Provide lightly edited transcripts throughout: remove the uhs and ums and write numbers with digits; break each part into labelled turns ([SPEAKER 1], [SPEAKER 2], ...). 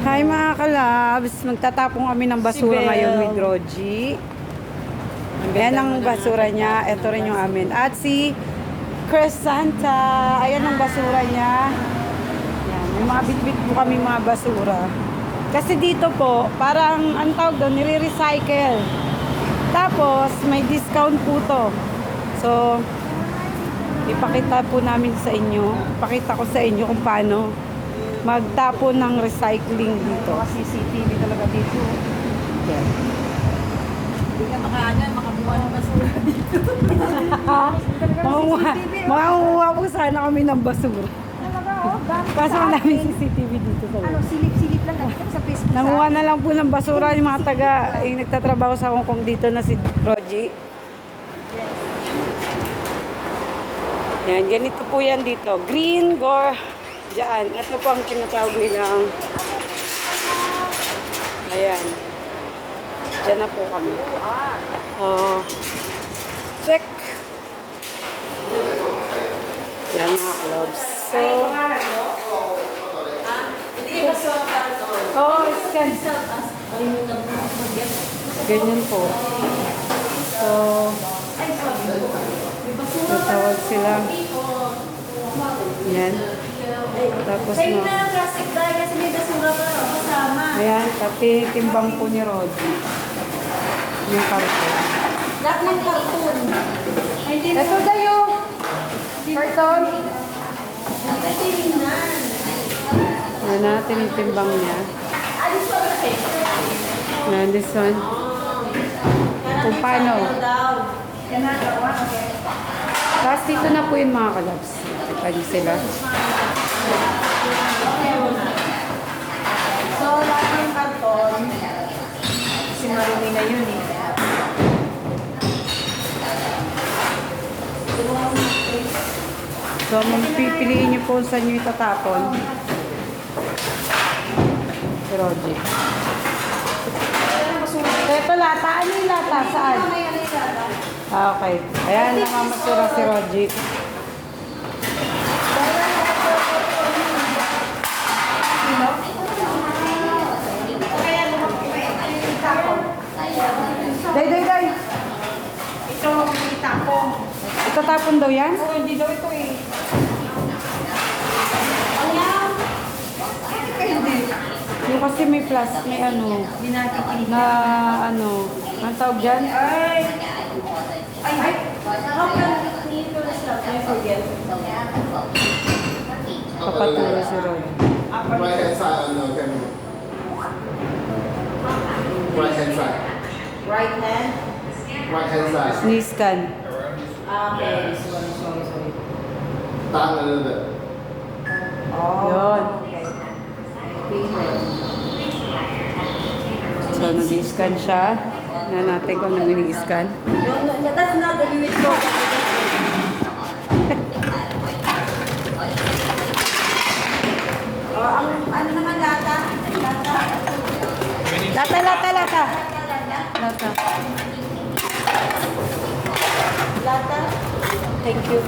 [SPEAKER 1] Hi mga kalabs, magtatapong kami ng basura ngayon with Roji. Ayan ang basura niya, ito rin yung amin. At si Crescenta, ayan ang basura niya. Ayan, may mga bitbit po kami mga basura. Kasi dito po, parang ang tawag doon, nire-recycle. Tapos may discount po to. So, ipakita po namin sa inyo, ipakita ko sa inyo kung paano magtapon ng recycling dito. CCTV talaga dito. Yeah.
[SPEAKER 2] Hindi ka makabuha ng basura dito.
[SPEAKER 1] Makukuha po sana kami ng basura.
[SPEAKER 2] Talaga, oh.
[SPEAKER 1] Kaso namin CCTV dito talaga.
[SPEAKER 2] Ano, silip-silip lang sa Facebook.
[SPEAKER 1] Nanguha na lang po ng basura yung mga taga, yung nagtatrabaho sa Hong Kong dito na si Roji. Yan, ganito po yan dito. Green, gore, dyan. Ito po ang tinatawag nilang, ayan. Dyan na po kami. Check. Yan mga clubs. So, scan. Ganyan po. So, tatawag sila. Yan. Tapos
[SPEAKER 2] Sa'yo
[SPEAKER 1] na.
[SPEAKER 2] na plastic bag kasi may basura pa kasama.
[SPEAKER 1] Ayan, pati timbang po ni Roji. Yung karton.
[SPEAKER 2] Lahat ng karton.
[SPEAKER 1] Ito dayo. Karton. Yan na, tinitimbang niya. Yan, this one. Kung paano. Tapos dito na po yung mga kalabs. Kita niyo sila.
[SPEAKER 2] So, lahat ng karton, kasi marumi na yun eh.
[SPEAKER 1] So, pipiliin niyo po saan niyo itatapon. Si Roji. Ito lata. Ano yung lata? Saan? Ah, okay. Ayan, namamasura si Roji. Day.
[SPEAKER 2] Ito, itapong.
[SPEAKER 1] Itatapon daw yan?
[SPEAKER 2] Oo, hindi daw ito eh.
[SPEAKER 1] Yung kasi may plastic, may ano,
[SPEAKER 2] Hindi natin pinili.
[SPEAKER 1] na ano, ang tawag dyan?
[SPEAKER 2] Ay! How can dito na sila? I forget.
[SPEAKER 1] Papatuloy si Roji.
[SPEAKER 3] Right hand side on the camera. Right hand side.
[SPEAKER 2] Right hand?
[SPEAKER 3] Right hand side.
[SPEAKER 1] Sniscan.
[SPEAKER 2] Okay. Sorry.
[SPEAKER 3] Down a little bit.
[SPEAKER 1] Yun. So, nag-scan siya. Na natin kung ano nag-scan.
[SPEAKER 2] No, that's not the limit ko. Ang ano naman lata?
[SPEAKER 1] Lata. Lata.
[SPEAKER 2] Lata?
[SPEAKER 1] Thank you.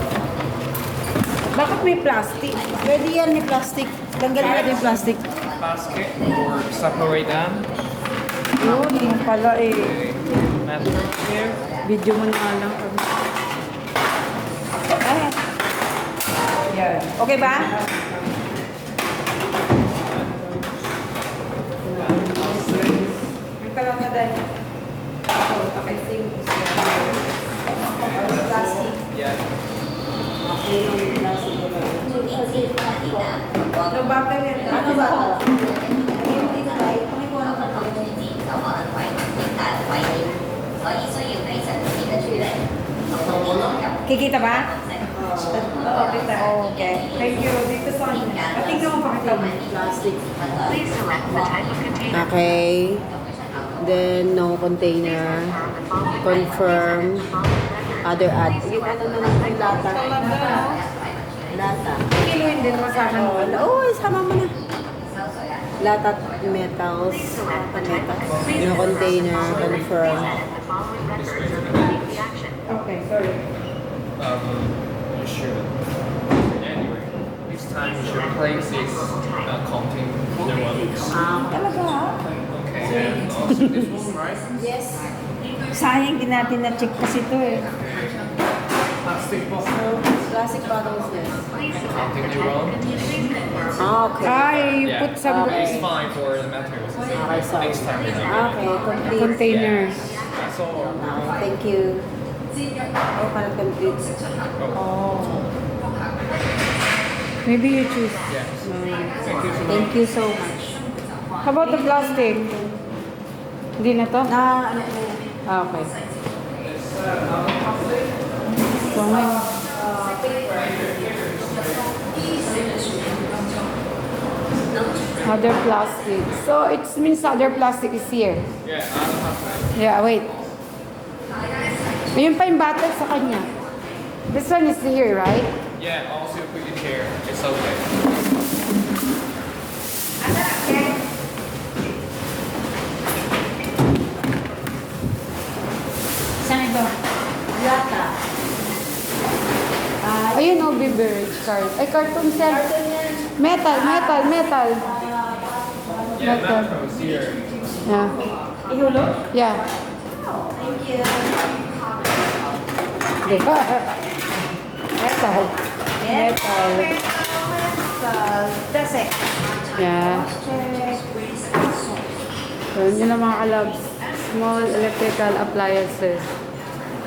[SPEAKER 1] Bakit may plastic?
[SPEAKER 2] Pwede yan may plastic. Tanggalin natin yung plastic.
[SPEAKER 4] Basket or separate them.
[SPEAKER 1] Yun, yung pala eh.
[SPEAKER 4] Method here.
[SPEAKER 1] Video mo na lang kami. Ay. Yan.
[SPEAKER 2] Okay ba?
[SPEAKER 1] Ang kalata dahil. Pakising.
[SPEAKER 2] Plastic.
[SPEAKER 4] Yeah.
[SPEAKER 1] No bottle yan.
[SPEAKER 2] Ano ba? Hindi na tayo. Pakikuha na ka.
[SPEAKER 1] Kikita ba? Oo, kita. Okay. Thank you. Dito sa kanya. Patingnan mo pakita mo.
[SPEAKER 2] Plastic.
[SPEAKER 5] Okay. Then, no container. Confirm. Other add. Yung ano na lang yung lata. Lata.
[SPEAKER 1] Kiluin din mo sa akin.
[SPEAKER 5] Oo, isama mo na. Lata metals. Metals. No container. Confirm.
[SPEAKER 1] Okay, sorry.
[SPEAKER 4] You should. Anyway, time you should place is counting the ones.
[SPEAKER 2] Talaga ha?
[SPEAKER 4] Okay, and also this one, right?
[SPEAKER 2] Sayang din natin na-check kasi ito eh.
[SPEAKER 4] Plastic bottle.
[SPEAKER 5] Classic bottles, yes.
[SPEAKER 4] Counting the one.
[SPEAKER 5] Okay.
[SPEAKER 1] Ay, you
[SPEAKER 4] Yeah,
[SPEAKER 1] put some
[SPEAKER 4] it's fine for the materials.
[SPEAKER 5] Okay, so.
[SPEAKER 4] Next time we do it.
[SPEAKER 5] Okay, complete.
[SPEAKER 1] containers.
[SPEAKER 4] That's all.
[SPEAKER 5] Okay, thank you. Oh, parang complete.
[SPEAKER 1] Maybe you choose.
[SPEAKER 4] Yes. Thank you so much.
[SPEAKER 5] Thank you so much.
[SPEAKER 1] How about the plastic? Hindi na to?
[SPEAKER 5] Ano po?
[SPEAKER 1] Ah, okay. So, ngayon. Other plastic. So, it means other plastic is here.
[SPEAKER 4] Yeah, I don't have to.
[SPEAKER 1] Yeah, wait. Ayun pa yung bottle sa kanya. This one is here, right?
[SPEAKER 4] Yeah, also put it here. It's okay.
[SPEAKER 2] Saan ito?
[SPEAKER 5] Lata.
[SPEAKER 1] Ayun o, beverage card. Ay, cartoon set. Metal, metal, metal.
[SPEAKER 4] Yeah,
[SPEAKER 1] Okay.
[SPEAKER 4] macros here.
[SPEAKER 1] Yeah.
[SPEAKER 2] Ihulog?
[SPEAKER 1] Yeah.
[SPEAKER 5] Thank you.
[SPEAKER 1] Metal. Metal.
[SPEAKER 2] That's it.
[SPEAKER 1] Yeah. So, yun ang mga kalabs. Small electrical appliances.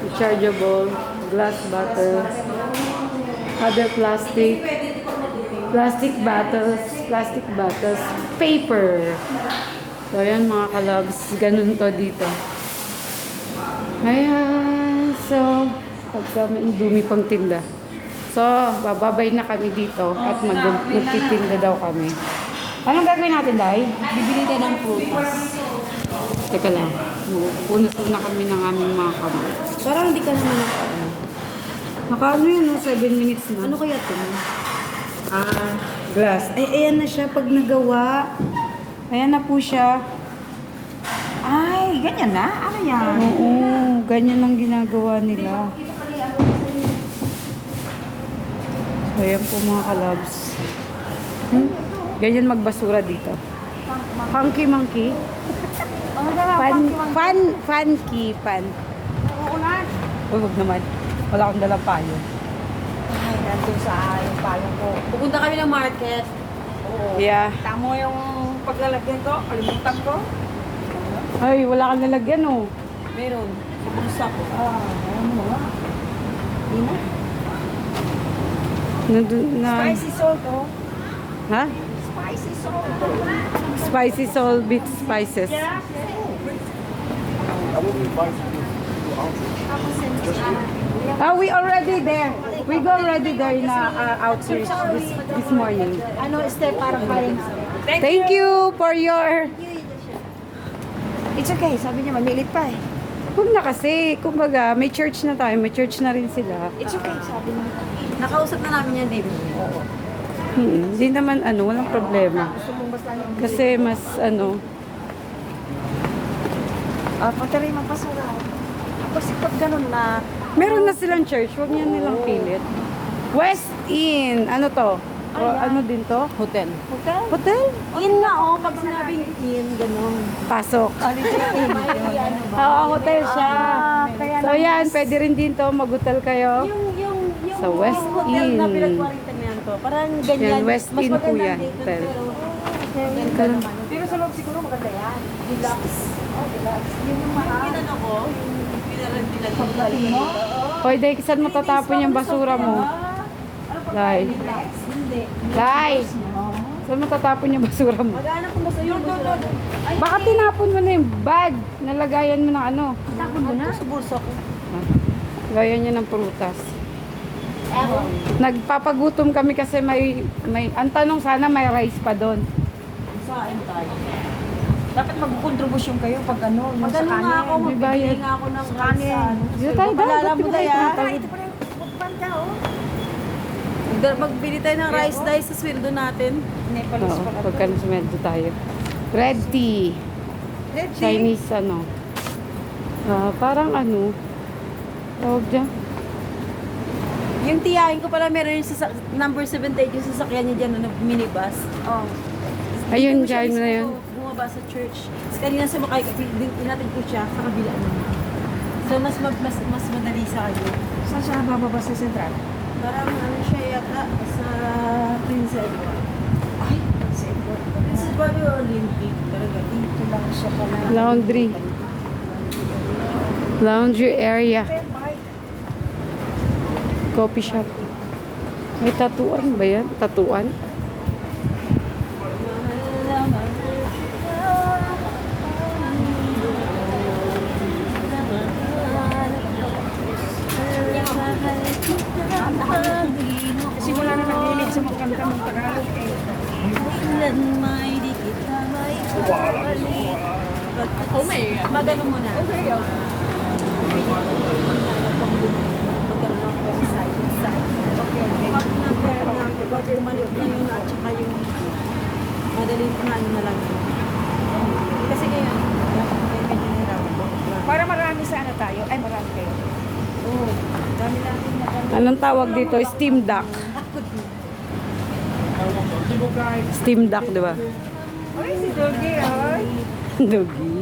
[SPEAKER 1] Rechargeable, glass bottle, other plastic bottles, paper. So, yan mga kalabs. Ganun to dito. Ayan. So, pagka may dumi pang tinda. So, bababay na kami dito at magtitinda daw kami. Anong gagawin natin, Day?
[SPEAKER 5] Bibili tayo ng prutas.
[SPEAKER 1] Teka lang. Punas na kami ng aming mga kamay.
[SPEAKER 5] Parang hindi ka naman nakaano.
[SPEAKER 1] Nakaano yun, 7 minutes na.
[SPEAKER 5] Ano kaya ito?
[SPEAKER 1] Glass. Ay, ayan na siya pag nagawa. Ayan na po siya.
[SPEAKER 2] Ay, ganyan na? Ano yan?
[SPEAKER 1] Oo, ganyan ang ginagawa nila. So, ayan po mga kalabs. Ganyan magbasura dito. Funky monkey. Funky pan.
[SPEAKER 2] Uulan.
[SPEAKER 1] Uy, huwag naman. Wala akong dalang payo.
[SPEAKER 2] Ay, nandun sa yung payong ko.
[SPEAKER 5] Pupunta kami ng market.
[SPEAKER 2] Oo.
[SPEAKER 1] Yeah.
[SPEAKER 2] Tamo yung paglalagyan ko. Kalimutan ko.
[SPEAKER 1] Ay, wala kang nalagyan oh.
[SPEAKER 5] Meron. Sa bulsa ko.
[SPEAKER 2] Ayan mo nga. Di na.
[SPEAKER 1] Nandun na.
[SPEAKER 2] Spicy salt, oh.
[SPEAKER 1] Ha?
[SPEAKER 2] Spicy salt.
[SPEAKER 1] Spicy salt, bit spices.
[SPEAKER 2] Yeah.
[SPEAKER 1] We already there. We go already there na outreach this morning.
[SPEAKER 2] Ano, step parang parang.
[SPEAKER 1] Thank you for your...
[SPEAKER 2] It's okay. Sabi niya, mamilit pa eh.
[SPEAKER 1] Huwag na kasi. Kumbaga, may church na tayo. May church na rin sila.
[SPEAKER 2] It's okay, sabi niya.
[SPEAKER 5] Nakausap na namin yan, David.
[SPEAKER 1] Hindi naman walang problema.
[SPEAKER 2] Gusto mong basta yung...
[SPEAKER 1] Kasi mas
[SPEAKER 2] Pati rin magpasura. Kasi pag ganun na...
[SPEAKER 1] meron na silang church. Huwag niya nilang pilit. West Inn. Ano to? O, ano din to?
[SPEAKER 5] Hotel.
[SPEAKER 2] Hotel?
[SPEAKER 1] Hotel?
[SPEAKER 2] In na, oh. Pag sinabing in, ganun.
[SPEAKER 1] Pasok.
[SPEAKER 2] Holiday in. May ano ba?
[SPEAKER 1] Oo, hotel siya.
[SPEAKER 2] Kaya
[SPEAKER 1] So yan, pwede rin din to. Mag-hotel kayo.
[SPEAKER 5] Yung
[SPEAKER 1] Sa West
[SPEAKER 5] hotel na
[SPEAKER 1] Inn.
[SPEAKER 5] pinag-quarantine to. Parang ganyan.
[SPEAKER 1] Yan, West
[SPEAKER 5] Mas
[SPEAKER 1] Inn po
[SPEAKER 5] maganda
[SPEAKER 1] yan,
[SPEAKER 5] dito,
[SPEAKER 1] hotel.
[SPEAKER 5] pero
[SPEAKER 2] Ganda naman. Pero sa loob siguro maganda yan. Relax. Oh, relax. Yun yung mahal.
[SPEAKER 5] ano ko, yung pinarag
[SPEAKER 2] Pagdating mo?
[SPEAKER 1] Hoy, Day, saan mo tatapon yung basura mo? Day.
[SPEAKER 2] Hindi.
[SPEAKER 1] Day! Saan mo tatapon yung basura mo?
[SPEAKER 5] Maghanap ko ba sa iyo?
[SPEAKER 1] Baka tinapon mo na yung bag. Nalagayan mo ng ano.
[SPEAKER 2] Tapon mo na?
[SPEAKER 5] Sa bulsa ko.
[SPEAKER 1] Lagayan niya ng prutas. Nagpapagutom kami kasi may ang tanong sana may rice pa doon.
[SPEAKER 5] Saan tayo?
[SPEAKER 2] Dapat mag-contribution kayo pag ano, yung sa
[SPEAKER 5] Magano nga ako,
[SPEAKER 2] kanin.
[SPEAKER 1] May bayad.
[SPEAKER 5] magbibili nga ako ng
[SPEAKER 2] Kanin.
[SPEAKER 1] Dito tayo, Day.
[SPEAKER 5] Maalala
[SPEAKER 1] Ba't
[SPEAKER 5] mo
[SPEAKER 1] di
[SPEAKER 5] na
[SPEAKER 1] ba
[SPEAKER 5] yan?
[SPEAKER 1] tayo
[SPEAKER 2] Ay,
[SPEAKER 1] tinatawag?
[SPEAKER 2] ito pa rin. Pagpanta, oh.
[SPEAKER 5] Magbili tayo ng rice dahil sa sweldo natin.
[SPEAKER 2] Nepalese
[SPEAKER 1] Oo,
[SPEAKER 2] pala.
[SPEAKER 1] pagka nasumedyo tayo. Red tea.
[SPEAKER 2] Red tea?
[SPEAKER 1] Chinese parang tawag dyan.
[SPEAKER 5] Yung tiyahin ko pala meron yung number 78 yung sasakyan niya dyan na minibus.
[SPEAKER 2] Oh.
[SPEAKER 1] Ayun,
[SPEAKER 5] Hindi ko siya
[SPEAKER 1] dyan na yun.
[SPEAKER 5] gusto bumaba sa church. Tapos kanina sumakay, inatin ko siya sa kabila naman. So mas madali sa kanya.
[SPEAKER 2] Saan siya bababa sa sentral?
[SPEAKER 5] Parang ano siya yata sa Prince Edward.
[SPEAKER 2] Ay, sa airport.
[SPEAKER 5] Prince Edward yung Olympic. Talaga dito lang siya pala.
[SPEAKER 1] Laundry. Laundry area. Coffee shop. May tatuan ba yan? Tatuan?
[SPEAKER 2] Kasi wala na naghilig sa magkanta ng Tagalog eh.
[SPEAKER 5] Kailan may di kita may kapalit. Magano mo na. Magkaroon ng website. Pag na-pera na, pag maliit na yun at saka yung madaling ano na lang yun. Kasi ngayon, medyo nahirapan.
[SPEAKER 2] Para marami sana tayo. Ay, marami kayo.
[SPEAKER 5] Oo. Dami natin na
[SPEAKER 1] Anong tawag dito? Steam duck. Steam duck, di ba?
[SPEAKER 2] Ay, si Doggy, ay.
[SPEAKER 1] Doggy.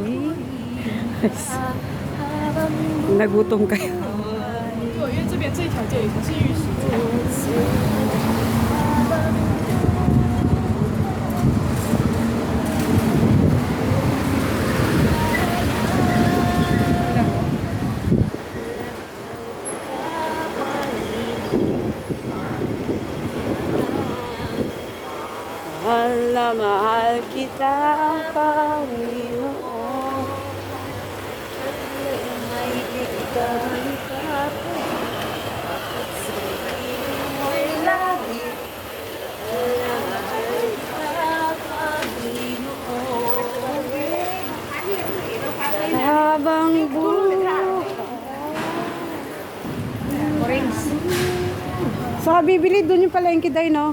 [SPEAKER 1] Nagutom kayo.
[SPEAKER 6] 因为这边这一条就有一个是玉石。
[SPEAKER 1] Mahal na mahal kita, Panginoon.
[SPEAKER 5] may di kita may kapalit. May lagi. Mahal kita, Panginoon.
[SPEAKER 1] Habang buhay. So, bibili doon yung palengke day, no?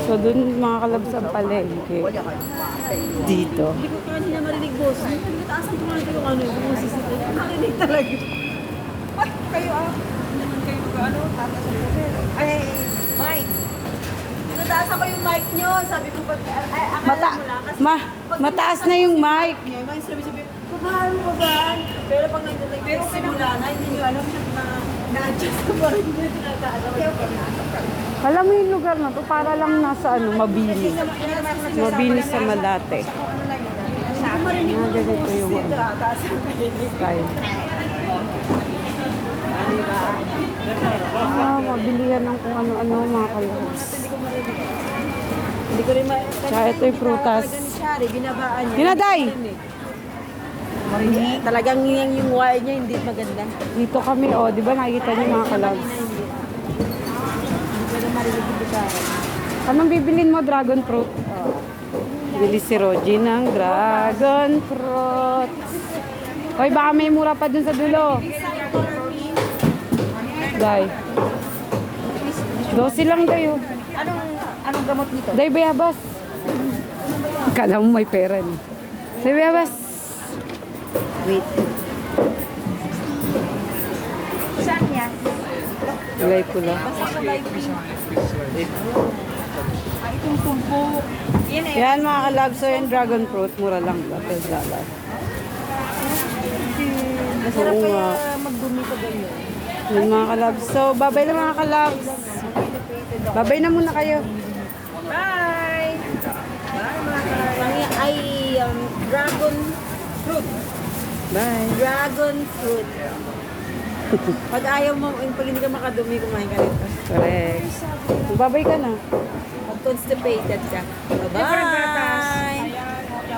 [SPEAKER 1] So, doon mga kalabs ang palengke. Dito.
[SPEAKER 5] Hindi ko kanina marinig boss. Taasan ko nga yung ano, yung boses nito. Marinig talaga.
[SPEAKER 2] Ay, kayo ah.
[SPEAKER 5] Naman kayo ano, tatas ang poder.
[SPEAKER 2] Ay, Mike.
[SPEAKER 5] Nataasan ko yung mic nyo. Sabi ko, ay, akala
[SPEAKER 1] Mata
[SPEAKER 5] mo lang. Kasi
[SPEAKER 1] mataas na yung mic.
[SPEAKER 5] may sabi, pabahan mo ba? Pero pag nagsimula na, hindi nyo alam na na-adjust ko pa rin yung tinataas.
[SPEAKER 1] Alam mo yung lugar na to, para lang nasa ano, mabini. Mabini sa Malate. Mga ganito yung style. Mabilihan ng kung ano-ano mga kalabs.
[SPEAKER 5] Hindi ko rin
[SPEAKER 1] Tsaka ito yung prutas.
[SPEAKER 5] Binabaan niya.
[SPEAKER 1] Dinaday!
[SPEAKER 5] Talagang yung wire niya hindi maganda.
[SPEAKER 1] Dito kami, oh, di ba nakikita niyo mga kalabs?
[SPEAKER 5] Hindi ko rin marinig yung bigaran.
[SPEAKER 1] Anong bibilin mo? Dragon fruit? Bili si Rogie ng dragon fruit. Hoy, baka may mura pa dun sa dulo. Day. 12 lang dayo.
[SPEAKER 2] Anong gamot nito?
[SPEAKER 1] Day, bayabas. Kala mo may pera ni. Day, bayabas. Wait.
[SPEAKER 2] Saan yan?
[SPEAKER 1] Kulay pula.
[SPEAKER 2] Ay, itong pulpo. Yan eh.
[SPEAKER 1] Yan mga kalabs, so yung dragon fruit, mura lang ba? $12.
[SPEAKER 5] Masarap
[SPEAKER 1] Oo
[SPEAKER 5] kaya
[SPEAKER 1] nga.
[SPEAKER 5] magdumi pa ganyan.
[SPEAKER 1] Yun mga kalabs. So, babay na mga kalabs. Babay na muna kayo.
[SPEAKER 2] Bye!
[SPEAKER 5] Ay, dragon fruit.
[SPEAKER 1] Bye.
[SPEAKER 5] Dragon fruit. Pag ayaw mo, pag hindi ka makadumi, kumain ka rito.
[SPEAKER 1] Correct. Babay ka na.
[SPEAKER 5] Pag constipated ka.
[SPEAKER 2] Different
[SPEAKER 5] Bye-bye!